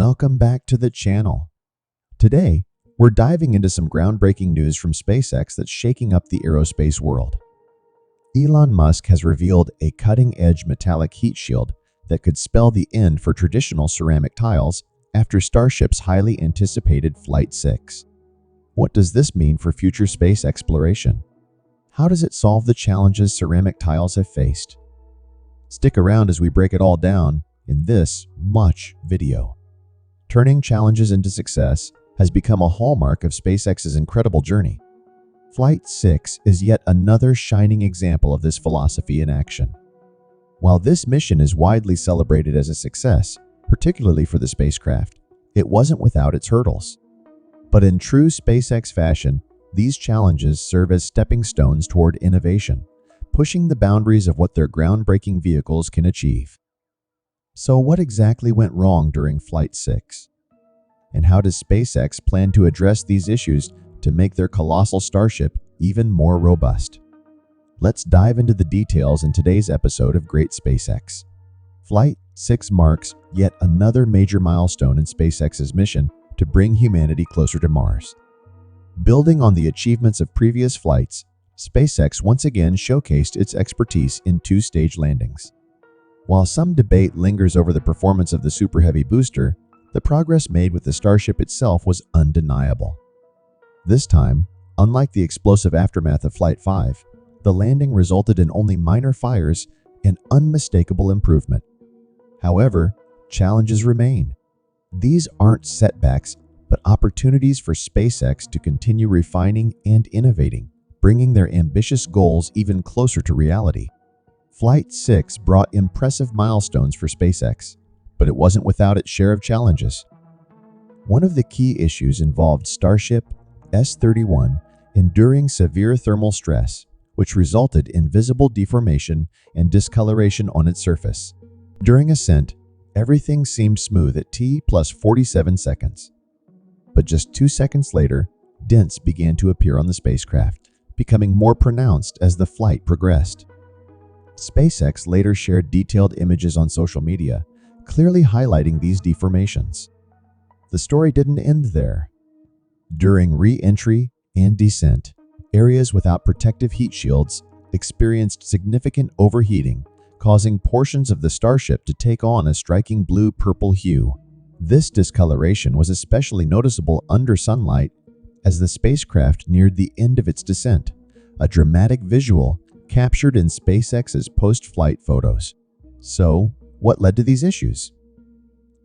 Welcome back to the channel. Today, we're diving into some groundbreaking news from SpaceX that's shaking up the aerospace world. Elon Musk has revealed a cutting-edge metallic heat shield that could spell the end for traditional ceramic tiles after Starship's highly anticipated Flight 6. What does this mean for future space exploration? How does it solve the challenges ceramic tiles have faced? Stick around as we break it all down in this video. Turning challenges into success has become a hallmark of SpaceX's incredible journey. Flight 6 is yet another shining example of this philosophy in action. While this mission is widely celebrated as a success, particularly for the spacecraft, it wasn't without its hurdles. But in true SpaceX fashion, these challenges serve as stepping stones toward innovation, pushing the boundaries of what their groundbreaking vehicles can achieve. So what exactly went wrong during Flight 6? And how does SpaceX plan to address these issues to make their colossal Starship even more robust? Let's dive into the details in today's episode of Great SpaceX. Flight 6 marks yet another major milestone in SpaceX's mission to bring humanity closer to Mars. Building on the achievements of previous flights, SpaceX once again showcased its expertise in two-stage landings. While some debate lingers over the performance of the Super Heavy booster, the progress made with the Starship itself was undeniable. This time, unlike the explosive aftermath of Flight 5, the landing resulted in only minor fires and unmistakable improvement. However, challenges remain. These aren't setbacks, but opportunities for SpaceX to continue refining and innovating, bringing their ambitious goals even closer to reality. Flight 6 brought impressive milestones for SpaceX, but it wasn't without its share of challenges. One of the key issues involved Starship S-31 enduring severe thermal stress, which resulted in visible deformation and discoloration on its surface. During ascent, everything seemed smooth at T plus 47 seconds. But just 2 seconds later, dents began to appear on the spacecraft, becoming more pronounced as the flight progressed. SpaceX later shared detailed images on social media, clearly highlighting these deformations. The story didn't end there. During re-entry and descent, areas without protective heat shields experienced significant overheating, causing portions of the Starship to take on a striking blue-purple hue. This discoloration was especially noticeable under sunlight as the spacecraft neared the end of its descent, a dramatic visual captured in SpaceX's post-flight photos. So, what led to these issues?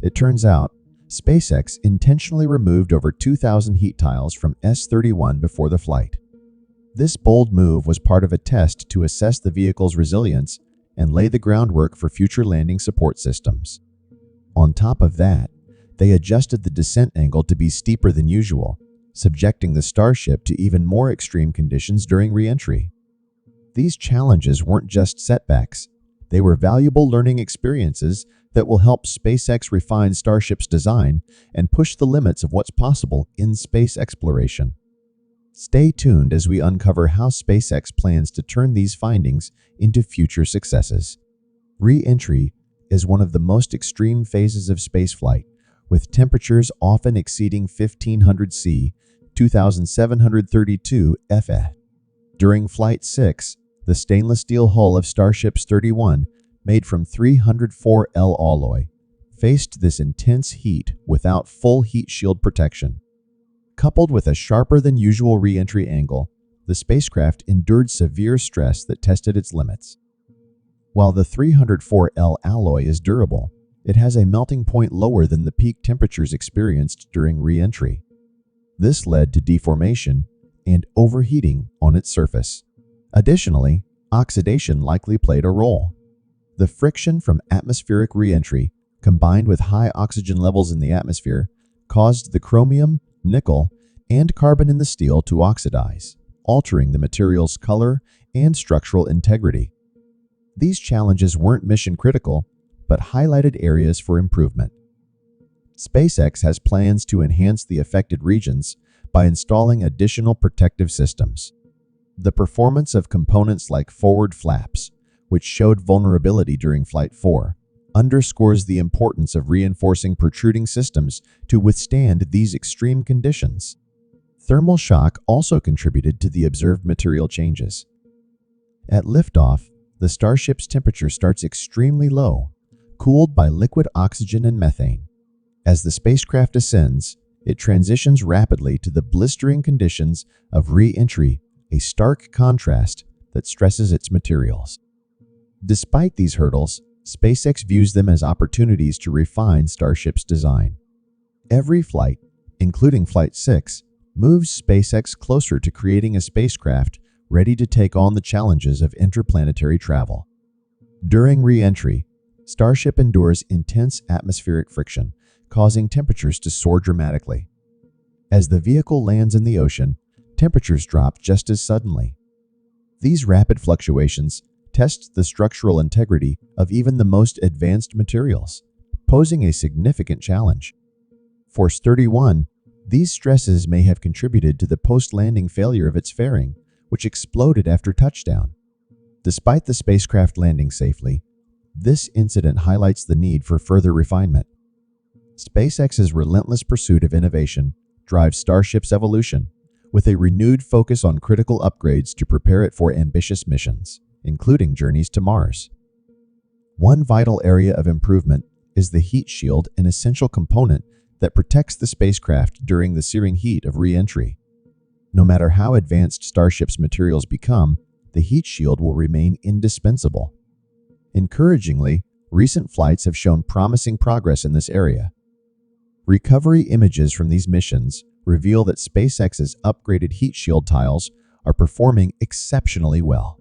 It turns out, SpaceX intentionally removed over 2,000 heat tiles from S-31 before the flight. This bold move was part of a test to assess the vehicle's resilience and lay the groundwork for future landing support systems. On top of that, they adjusted the descent angle to be steeper than usual, subjecting the Starship to even more extreme conditions during re-entry. These challenges weren't just setbacks. They were valuable learning experiences that will help SpaceX refine Starship's design and push the limits of what's possible in space exploration. Stay tuned as we uncover how SpaceX plans to turn these findings into future successes. Re-entry is one of the most extreme phases of spaceflight, with temperatures often exceeding 1500 C, 2732 FE. During Flight 6, the stainless steel hull of Starship S-31, made from 304L alloy, faced this intense heat without full heat shield protection. Coupled with a sharper than usual re-entry angle, the spacecraft endured severe stress that tested its limits. While the 304L alloy is durable, it has a melting point lower than the peak temperatures experienced during re-entry. This led to deformation and overheating on its surface. Additionally, oxidation likely played a role. The friction from atmospheric re-entry, combined with high oxygen levels in the atmosphere, caused the chromium, nickel, and carbon in the steel to oxidize, altering the material's color and structural integrity. These challenges weren't mission-critical, but highlighted areas for improvement. SpaceX has plans to enhance the affected regions by installing additional protective systems. The performance of components like forward flaps, which showed vulnerability during Flight 4, underscores the importance of reinforcing protruding systems to withstand these extreme conditions. Thermal shock also contributed to the observed material changes. At liftoff, the Starship's temperature starts extremely low, cooled by liquid oxygen and methane. As the spacecraft ascends, it transitions rapidly to the blistering conditions of re-entry, a stark contrast that stresses its materials. Despite these hurdles, SpaceX views them as opportunities to refine Starship's design. Every flight, including Flight 6, moves SpaceX closer to creating a spacecraft ready to take on the challenges of interplanetary travel. During re-entry, Starship endures intense atmospheric friction, causing temperatures to soar dramatically. As the vehicle lands in the ocean, temperatures drop just as suddenly. These rapid fluctuations test the structural integrity of even the most advanced materials, posing a significant challenge. For Sturdy-1, these stresses may have contributed to the post-landing failure of its fairing, which exploded after touchdown. Despite the spacecraft landing safely, this incident highlights the need for further refinement. SpaceX's relentless pursuit of innovation drives Starship's evolution, with a renewed focus on critical upgrades to prepare it for ambitious missions, including journeys to Mars. One vital area of improvement is the heat shield, an essential component that protects the spacecraft during the searing heat of re-entry. No matter how advanced Starship's materials become, the heat shield will remain indispensable. Encouragingly, recent flights have shown promising progress in this area. Recovery images from these missions reveal that SpaceX's upgraded heat shield tiles are performing exceptionally well.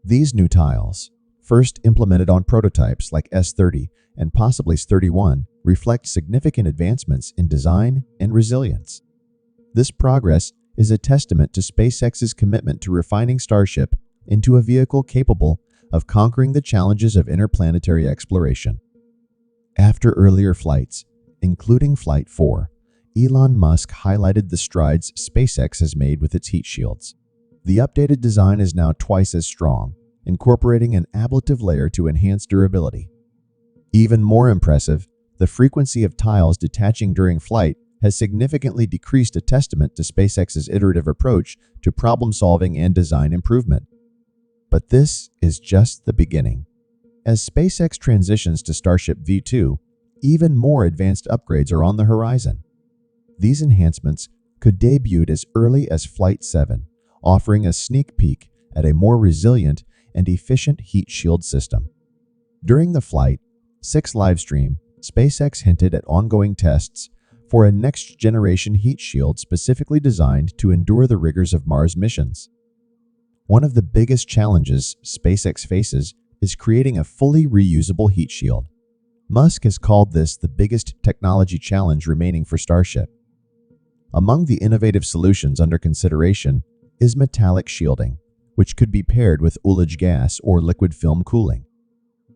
These new tiles, first implemented on prototypes like S-30 and possibly S-31, reflect significant advancements in design and resilience. This progress is a testament to SpaceX's commitment to refining Starship into a vehicle capable of conquering the challenges of interplanetary exploration. After earlier flights, including Flight 4, Elon Musk highlighted the strides SpaceX has made with its heat shields. The updated design is now twice as strong, incorporating an ablative layer to enhance durability. Even more impressive, the frequency of tiles detaching during flight has significantly decreased, a testament to SpaceX's iterative approach to problem-solving and design improvement. But this is just the beginning. As SpaceX transitions to Starship V2, even more advanced upgrades are on the horizon. These enhancements could debut as early as Flight 7, offering a sneak peek at a more resilient and efficient heat shield system. During the Flight 6 livestream, SpaceX hinted at ongoing tests for a next-generation heat shield specifically designed to endure the rigors of Mars missions. One of the biggest challenges SpaceX faces is creating a fully reusable heat shield. Musk has called this the biggest technology challenge remaining for Starship. Among the innovative solutions under consideration is metallic shielding, which could be paired with ullage gas or liquid film cooling.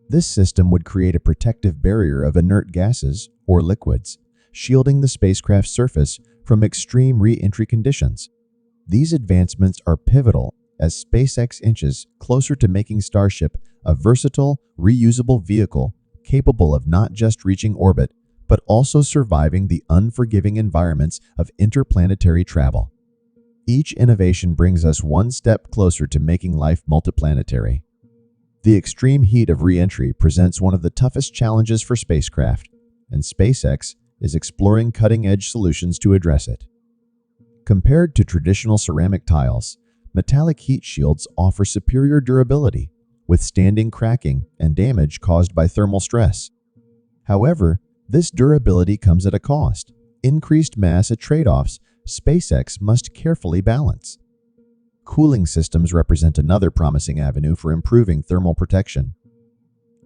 This system would create a protective barrier of inert gases or liquids, shielding the spacecraft's surface from extreme re-entry conditions. These advancements are pivotal as SpaceX inches closer to making Starship a versatile, reusable vehicle capable of not just reaching orbit, but also surviving the unforgiving environments of interplanetary travel. Each innovation brings us one step closer to making life multiplanetary. The extreme heat of re-entry presents one of the toughest challenges for spacecraft, and SpaceX is exploring cutting-edge solutions to address it. Compared to traditional ceramic tiles, metallic heat shields offer superior durability, withstanding cracking and damage caused by thermal stress. However, this durability comes at a cost, increased mass at trade-offs SpaceX must carefully balance. Cooling systems represent another promising avenue for improving thermal protection.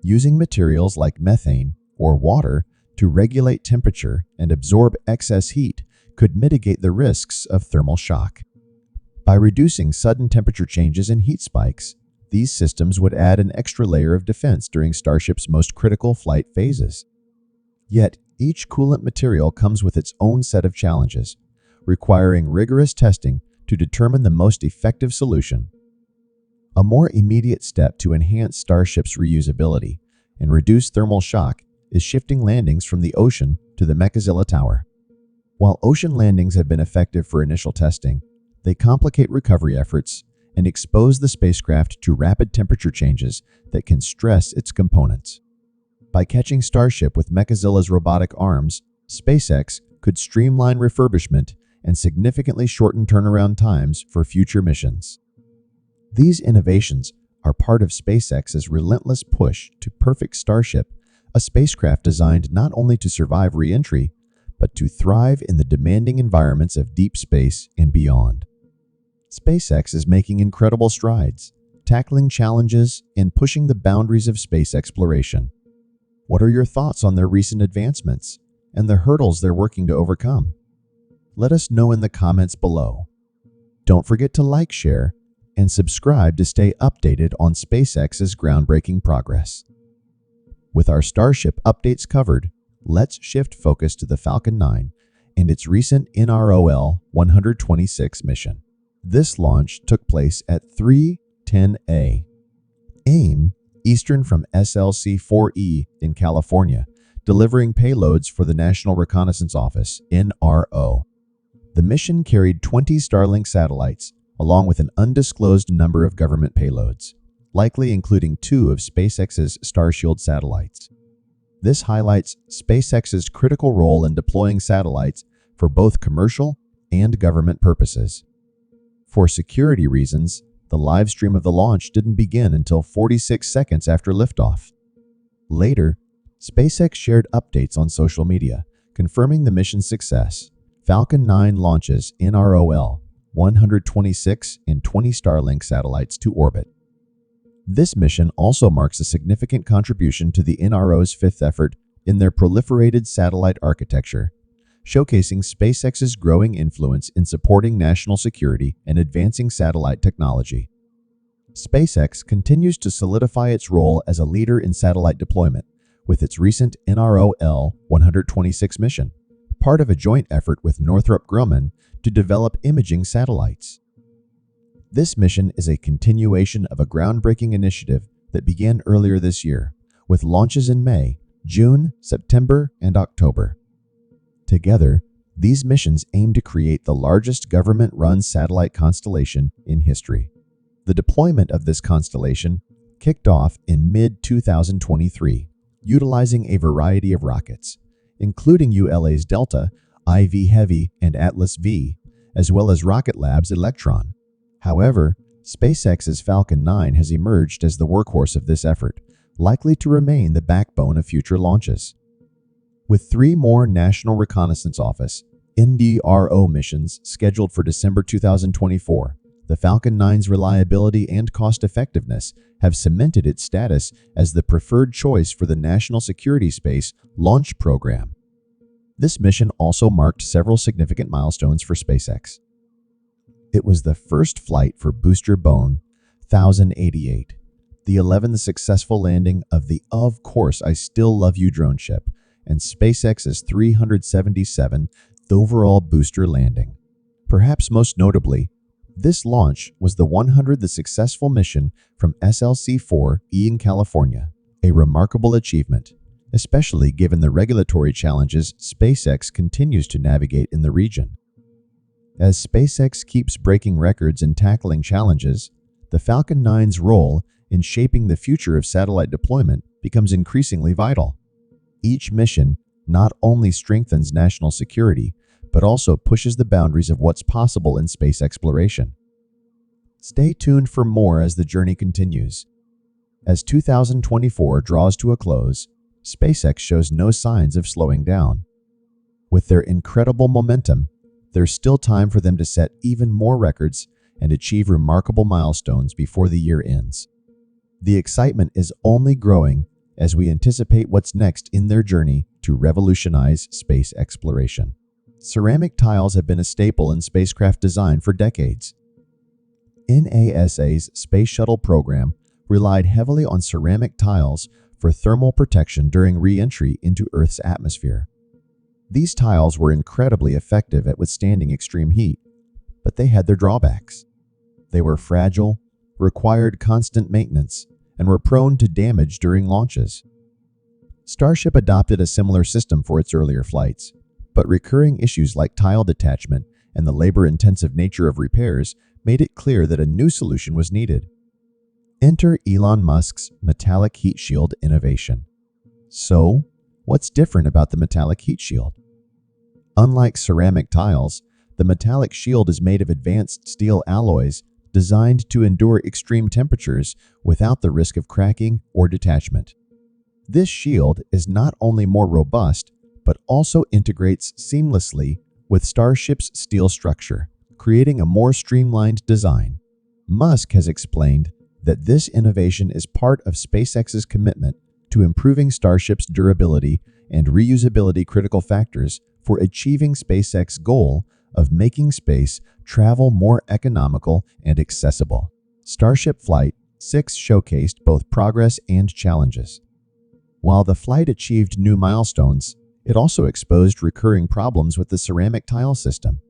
Using materials like methane or water to regulate temperature and absorb excess heat could mitigate the risks of thermal shock. By reducing sudden temperature changes and heat spikes, these systems would add an extra layer of defense during Starship's most critical flight phases. Yet, each coolant material comes with its own set of challenges, requiring rigorous testing to determine the most effective solution. A more immediate step to enhance Starship's reusability and reduce thermal shock is shifting landings from the ocean to the Mechazilla Tower. While ocean landings have been effective for initial testing, they complicate recovery efforts and expose the spacecraft to rapid temperature changes that can stress its components. By catching Starship with Mechazilla's robotic arms, SpaceX could streamline refurbishment and significantly shorten turnaround times for future missions. These innovations are part of SpaceX's relentless push to perfect Starship, a spacecraft designed not only to survive re-entry, but to thrive in the demanding environments of deep space and beyond. SpaceX is making incredible strides, tackling challenges and pushing the boundaries of space exploration. What are your thoughts on their recent advancements and the hurdles they're working to overcome? Let us know in the comments below. Don't forget to like, share, and subscribe to stay updated on SpaceX's groundbreaking progress. With our Starship updates covered, let's shift focus to the Falcon 9 and its recent NROL 126 mission. This launch took place at 3:10 a.m. Eastern from SLC-4E in California, delivering payloads for the National Reconnaissance Office, NRO. The mission carried 20 Starlink satellites, along with an undisclosed number of government payloads, likely including 2 of SpaceX's Starshield satellites. This highlights SpaceX's critical role in deploying satellites for both commercial and government purposes. For security reasons, the live stream of the launch didn't begin until 46 seconds after liftoff. Later, SpaceX shared updates on social media, confirming the mission's success. Falcon 9 launches NROL 126 and 20 Starlink satellites to orbit. This mission also marks a significant contribution to the NRO's fifth effort in their proliferated satellite architecture, showcasing SpaceX's growing influence in supporting national security and advancing satellite technology. SpaceX continues to solidify its role as a leader in satellite deployment with its recent NROL 126 mission, part of a joint effort with Northrop Grumman to develop imaging satellites. This mission is a continuation of a groundbreaking initiative that began earlier this year, with launches in May, June, September, and October. Together, these missions aim to create the largest government-run satellite constellation in history. The deployment of this constellation kicked off in mid-2023, utilizing a variety of rockets, including ULA's Delta, IV Heavy, and Atlas V, as well as Rocket Lab's Electron. However, SpaceX's Falcon 9 has emerged as the workhorse of this effort, likely to remain the backbone of future launches. With 3 more National Reconnaissance Office (NDRO) missions scheduled for December 2024, the Falcon 9's reliability and cost-effectiveness have cemented its status as the preferred choice for the National Security Space Launch Program. This mission also marked several significant milestones for SpaceX. It was the first flight for Booster Bone 1088, the 11th successful landing of the Of Course I Still Love You drone ship, and SpaceX's 377th overall booster landing. Perhaps most notably, this launch was the 100th successful mission from SLC-4E in California, a remarkable achievement, especially given the regulatory challenges SpaceX continues to navigate in the region. As SpaceX keeps breaking records and tackling challenges, the Falcon 9's role in shaping the future of satellite deployment becomes increasingly vital. Each mission not only strengthens national security, but also pushes the boundaries of what's possible in space exploration. Stay tuned for more as the journey continues. As 2024 draws to a close, SpaceX shows no signs of slowing down. With their incredible momentum, there's still time for them to set even more records and achieve remarkable milestones before the year ends. The excitement is only growing as we anticipate what's next in their journey to revolutionize space exploration. Ceramic tiles have been a staple in spacecraft design for decades. NASA's Space Shuttle program relied heavily on ceramic tiles for thermal protection during re-entry into Earth's atmosphere. These tiles were incredibly effective at withstanding extreme heat, but they had their drawbacks. They were fragile, required constant maintenance, and were prone to damage during launches. Starship adopted a similar system for its earlier flights, but recurring issues like tile detachment and the labor-intensive nature of repairs made it clear that a new solution was needed. Enter Elon Musk's metallic heat shield innovation. So, what's different about the metallic heat shield? Unlike ceramic tiles, the metallic shield is made of advanced steel alloys designed to endure extreme temperatures without the risk of cracking or detachment. This shield is not only more robust, but also integrates seamlessly with Starship's steel structure, creating a more streamlined design. Musk has explained that this innovation is part of SpaceX's commitment to improving Starship's durability and reusability, critical factors for achieving SpaceX's goal of making space travel more economical and accessible. Starship Flight 6 showcased both progress and challenges. While the flight achieved new milestones, it also exposed recurring problems with the ceramic tile system.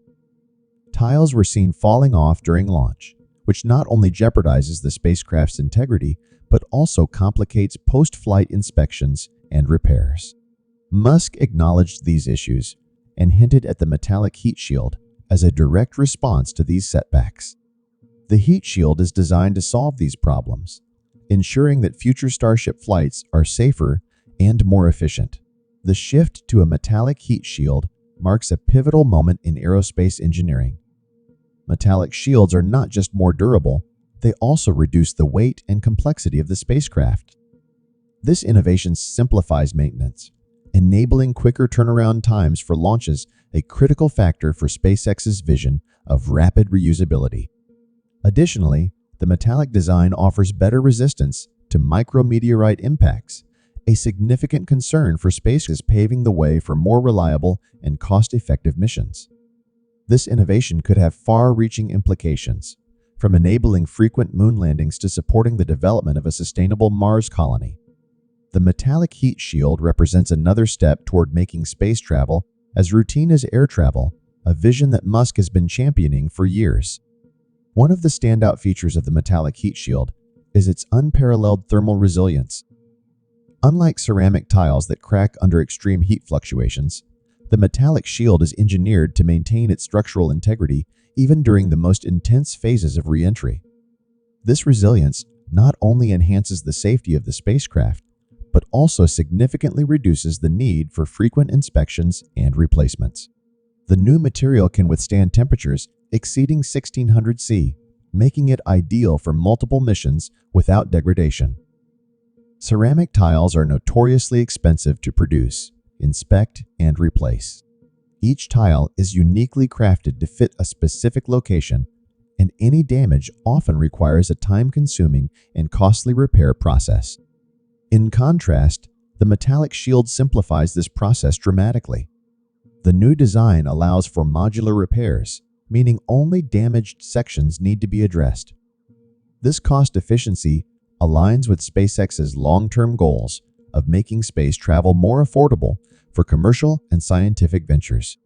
Tiles were seen falling off during launch, which not only jeopardizes the spacecraft's integrity, but also complicates post-flight inspections and repairs. Musk acknowledged these issues and hinted at the metallic heat shield as a direct response to these setbacks. The heat shield is designed to solve these problems, ensuring that future Starship flights are safer and more efficient. The shift to a metallic heat shield marks a pivotal moment in aerospace engineering. Metallic shields are not just more durable, they also reduce the weight and complexity of the spacecraft. This innovation simplifies maintenance, enabling quicker turnaround times for launches, a critical factor for SpaceX's vision of rapid reusability. Additionally, the metallic design offers better resistance to micrometeorite impacts, a significant concern for SpaceX, paving the way for more reliable and cost-effective missions. This innovation could have far-reaching implications, from enabling frequent moon landings to supporting the development of a sustainable Mars colony. The metallic heat shield represents another step toward making space travel as routine as air travel, a vision that Musk has been championing for years. One of the standout features of the metallic heat shield is its unparalleled thermal resilience. Unlike ceramic tiles that crack under extreme heat fluctuations, the metallic shield is engineered to maintain its structural integrity even during the most intense phases of re-entry. This resilience not only enhances the safety of the spacecraft, but also significantly reduces the need for frequent inspections and replacements. The new material can withstand temperatures exceeding 1600 C, making it ideal for multiple missions without degradation. Ceramic tiles are notoriously expensive to produce, inspect, and replace. Each tile is uniquely crafted to fit a specific location, and any damage often requires a time-consuming and costly repair process. In contrast, the metallic shield simplifies this process dramatically. The new design allows for modular repairs, meaning only damaged sections need to be addressed. This cost efficiency aligns with SpaceX's long-term goals of making space travel more affordable for commercial and scientific ventures.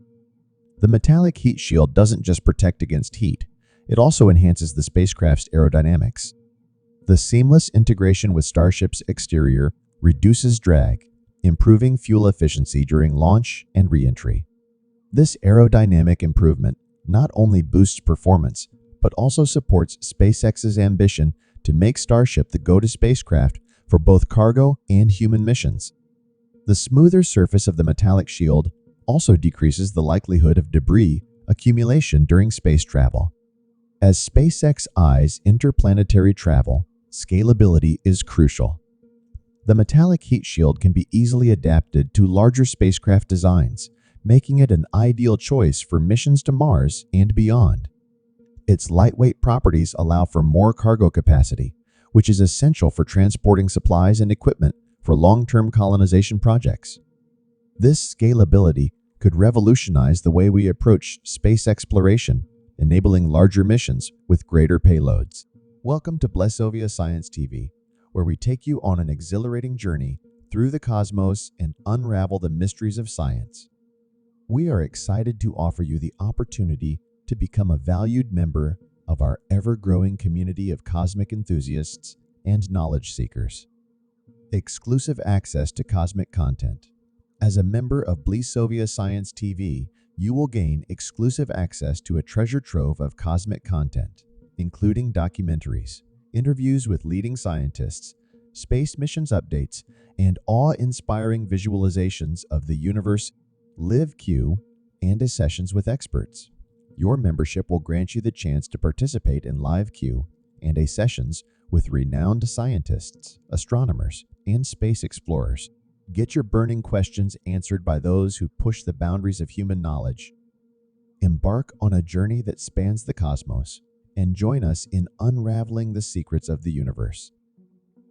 The metallic heat shield doesn't just protect against heat, it also enhances the spacecraft's aerodynamics. The seamless integration with Starship's exterior reduces drag, improving fuel efficiency during launch and re-entry. This aerodynamic improvement not only boosts performance, but also supports SpaceX's ambition to make Starship the go-to spacecraft for both cargo and human missions. The smoother surface of the metallic shield also decreases the likelihood of debris accumulation during space travel. As SpaceX eyes interplanetary travel, scalability is crucial. The metallic heat shield can be easily adapted to larger spacecraft designs, making it an ideal choice for missions to Mars and beyond. Its lightweight properties allow for more cargo capacity, which is essential for transporting supplies and equipment for long-term colonization projects. This scalability could revolutionize the way we approach space exploration, enabling larger missions with greater payloads. Welcome to Blessovia Science TV, where we take you on an exhilarating journey through the cosmos and unravel the mysteries of science. We are excited to offer you the opportunity to become a valued member of our ever-growing community of cosmic enthusiasts and knowledge seekers. Exclusive access to cosmic content. As a member of Blisovia Science TV, you will gain exclusive access to a treasure trove of cosmic content, including documentaries, interviews with leading scientists, space missions updates, and awe-inspiring visualizations of the universe, live Q, and sessions with experts. Your membership will grant you the chance to participate in live Q and sessions with renowned scientists, astronomers, and space explorers. Get your burning questions answered by those who push the boundaries of human knowledge. Embark on a journey that spans the cosmos and join us in unraveling the secrets of the universe.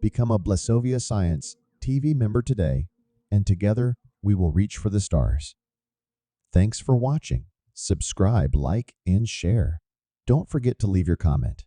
Become a Blisovia Science TV member today, and together we will reach for the stars. Thanks for watching. Subscribe, like, and share. Don't forget to leave your comment.